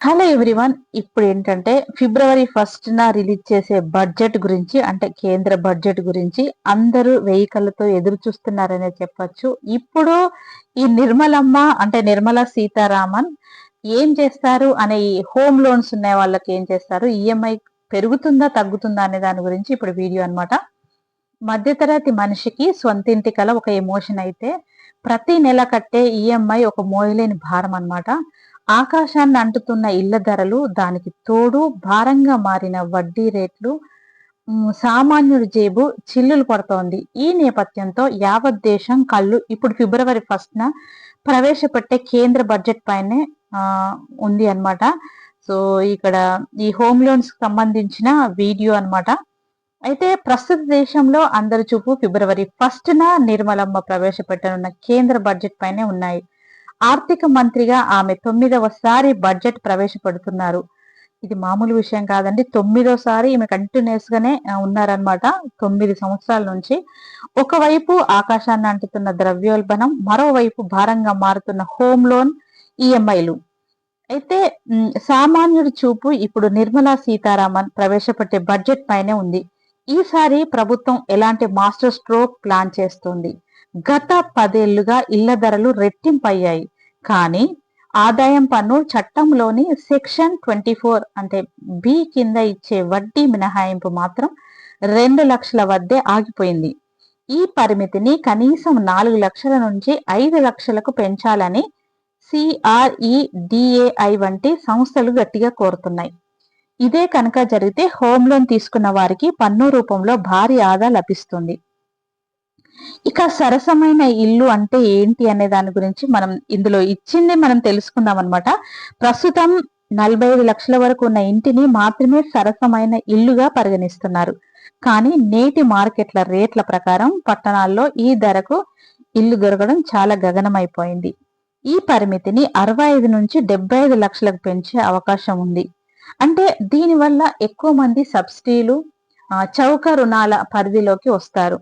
Hello everyone. ఇప్పుడు ఏంటంటే ఫిబ్రవరి 1న release చేసే బడ్జెట్ గురించి, అంటే కేంద్ర బడ్జెట్ గురించి అందరూ వెయ్యి కళ్ళతో ఎదురు చూస్తున్నారనే చెప్పొచ్చు. ఇప్పుడు ఈ నిర్మలమ్మ అంటే నిర్మలా సీతారామన్ ఏం చేస్తారు అనే ఈ హోమ్ లోన్స్ ఉన్న వాళ్ళకి ఏం చేస్తారు, ఈఎంఐ పెరుగుతుందా తగ్గుతుందా అనే దాని గురించి ఇప్పుడు వీడియో అన్నమాట. మధ్యతరగతి మనిషికి సొంతింటి కల ఒక ఎమోషన్ అయితే ప్రతి నెల కట్టే ఈఎంఐ ఒక మోయలేని భారం అన్నమాట. ఆకాశాన్ని అంటుతున్న ఇళ్ల ధరలు, దానికి తోడు భారంగా మారిన వడ్డీ రేట్లు, సామాన్యుడి జేబు చిల్లులు పడుతోంది. ఈ నేపథ్యంతో యావత్ దేశం కళ్ళు ఇప్పుడు ఫిబ్రవరి 1న ప్రవేశపెట్టే కేంద్ర బడ్జెట్ పైనే ఉంది అన్నమాట. సో ఇక్కడ ఈ హోమ్ లోన్స్ సంబంధించిన వీడియో అన్నమాట. అయితే ప్రస్తుత దేశంలో అందరి చూపు ఫిబ్రవరి 1న నిర్మలమ్మ ప్రవేశపెట్టనున్న కేంద్ర బడ్జెట్ పైనే ఉన్నాయి. ఆర్థిక మంత్రిగా ఆమె 9వసారి బడ్జెట్ ప్రవేశపెడుతున్నారు. ఇది మామూలు విషయం కాదండి. 9వసారి ఈమె కంటిన్యూస్ గానే ఉన్నారనమాట. 9 సంవత్సరాల నుంచి. ఒకవైపు ఆకాశాన్ని అంటుతున్న ద్రవ్యోల్బణం, మరోవైపు భారంగా మారుతున్న హోమ్ లోన్ ఈఎంఐలు. అయితే సామాన్యుడి చూపు ఇప్పుడు నిర్మలా సీతారామన్ ప్రవేశపెట్టే బడ్జెట్ పైనే ఉంది. ఈసారి ప్రభుత్వం ఎలాంటి మాస్టర్ స్ట్రోక్ ప్లాన్ చేస్తోంది? గత 10 ఏళ్లుగా ఇళ్ల ధరలు రెట్టింపయ్యాయి. కానీ ఆదాయం పన్ను చట్టంలోని సెక్షన్ 24 అంటే బి కింద ఇచ్చే వడ్డీ మినహాయింపు మాత్రం 2 లక్షల వద్దే ఆగిపోయింది. ఈ పరిమితిని కనీసం 4 లక్షల నుంచి 5 లక్షలకు పెంచాలని సిఆర్ఈడిఏఐ వంటి సంస్థలు గట్టిగా కోరుతున్నాయి. ఇదే కనుక జరిగితే హోమ్ లోన్ తీసుకున్న వారికి పన్ను రూపంలో భారీ ఆదా లభిస్తుంది. ఇక సరసమైన ఇల్లు అంటే ఏంటి అనే దాని గురించి మనం ఇందులో ఇచ్చింది మనం తెలుసుకుందాం అనమాట. ప్రస్తుతం 45 లక్షల వరకు ఉన్న ఇంటిని మాత్రమే సరసమైన ఇల్లుగా పరిగణిస్తున్నారు. కానీ నేటి మార్కెట్ల రేట్ల ప్రకారం పట్టణాల్లో ఈ ధరకు ఇల్లు దొరకడం చాలా గగనమైపోయింది. ఈ పరిమితిని 65 నుంచి 75 లక్షలకు పెంచే అవకాశం ఉంది. అంటే దీనివల్ల ఎక్కువ మంది సబ్సిడీలు, చౌక రుణాల పరిధిలోకి వస్తారు.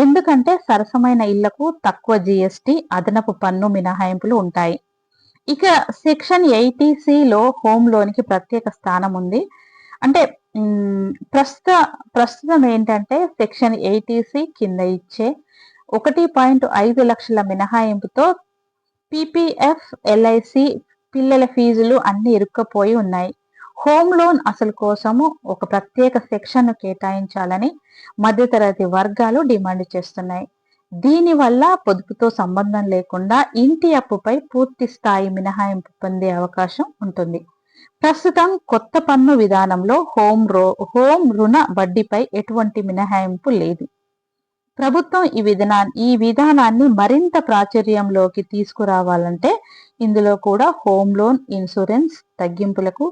ఎందుకంటే సరసమైన ఇళ్లకు తక్కువ జిఎస్టి, అదనపు పన్ను మినహాయింపులు ఉంటాయి. ఇక సెక్షన్ 80సిలో హోమ్ లోన్ కి ప్రత్యేక స్థానం ఉంది. అంటే ప్రస్తుతం ఏంటంటే సెక్షన్ 80సి కింద ఇచ్చే 1.5 లక్షల మినహాయింపుతో పిపిఎఫ్, ఎల్ఐసి, పిల్లల ఫీజులు అన్ని ఇరుక్కపోయి ఉన్నాయి. హోమ్ లోన్ అసలు కోసము ఒక ప్రత్యేక సెక్షన్ కేటాయించాలని మధ్యతరగతి వర్గాలు డిమాండ్ చేస్తున్నాయి. దీనివల్ల పొదుపుతో సంబంధం లేకుండా ఇంటి అప్పుపై పూర్తి స్థాయి మినహాయింపు పొందే అవకాశం ఉంటుంది. ప్రస్తుతం కొత్త పన్ను విధానంలో హోమ్ రుణ వడ్డీపై ఎటువంటి మినహాయింపు లేదు. ప్రభుత్వం ఈ విధానాన్ని మరింత ప్రాచుర్యంలోకి తీసుకురావాలంటే ఇందులో కూడా హోమ్ లోన్ ఇన్సూరెన్స్ తగ్గింపులకు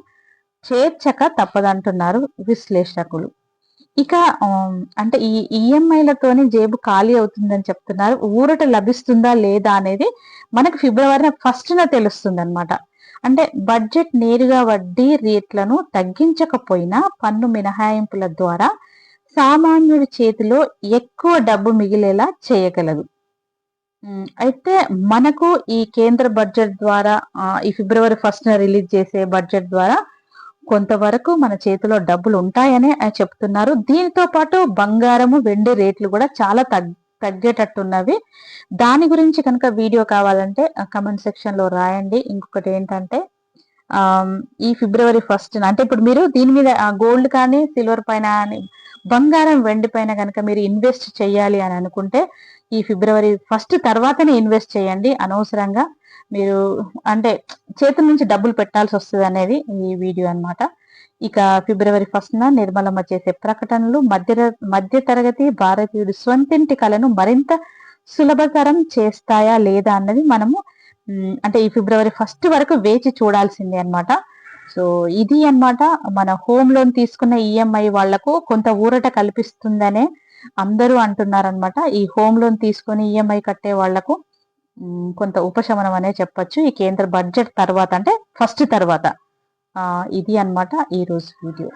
చేర్చక తప్పదంటున్నారు విశ్లేషకులు. ఇక అంటే ఈ ఈఎంఐలతోని జేబు ఖాళీ అవుతుందని చెప్తున్నారు. ఊరట లభిస్తుందా లేదా అనేది మనకు ఫిబ్రవరి 1న తెలుస్తుంది అనమాట. అంటే బడ్జెట్ నేరుగా వడ్డీ రేట్లను తగ్గించకపోయినా పన్ను మినహాయింపుల ద్వారా సామాన్యుడి చేతిలో ఎక్కువ డబ్బు మిగిలేలా చేయగలదు. అయితే మనకు ఈ కేంద్ర బడ్జెట్ ద్వారా ఈ ఫిబ్రవరి 1న రిలీజ్ చేసే బడ్జెట్ ద్వారా కొంతవరకు మన చేతిలో డబ్బులు ఉంటాయని చెప్తున్నారు. దీనితో పాటు బంగారము, వెండి రేట్లు కూడా చాలా తగ్గేటట్టున్నవి. దాని గురించి కనుక వీడియో కావాలంటే కమెంట్ సెక్షన్ లో రాయండి. ఇంకొకటి ఏంటంటే ఈ ఫిబ్రవరి 1న అంటే ఇప్పుడు మీరు దీని మీద గోల్డ్ కానీ సిల్వర్ పైన కానీ బంగారం, వెండి పైన కనుక మీరు ఇన్వెస్ట్ చేయాలి అని అనుకుంటే ఈ ఫిబ్రవరి 1 తర్వాతనే ఇన్వెస్ట్ చేయండి. అనవసరంగా మీరు అంటే చేతుల నుంచి డబ్బులు పెట్టాల్సి వస్తుంది అనేది ఈ వీడియో అన్నమాట. ఇక ఫిబ్రవరి 1న నిర్మలమ్మ చేసే ప్రకటనలు మధ్య తరగతి భారతీయుడి సొంతింటి కలను మరింత సులభతరం చేస్తాయా లేదా అన్నది మనము అంటే ఈ ఫిబ్రవరి 1 వరకు వేచి చూడాల్సిందే అన్నమాట. సో ఇది అన్నమాట మన హోమ్ లోన్ తీసుకున్న ఈఎంఐ వాళ్లకు కొంత ఊరట కల్పిస్తుందనే అందరూ అంటున్నారనమాట. ఈ హోమ్ లోన్ తీసుకొని ఈఎంఐ కట్టే వాళ్లకు కొంత ఉపశమనం అనే చెప్పొచ్చు ఈ కేంద్ర బడ్జెట్ తర్వాత, అంటే 1 తర్వాత. ఇది అన్నమాట ఈ రోజు వీడియో.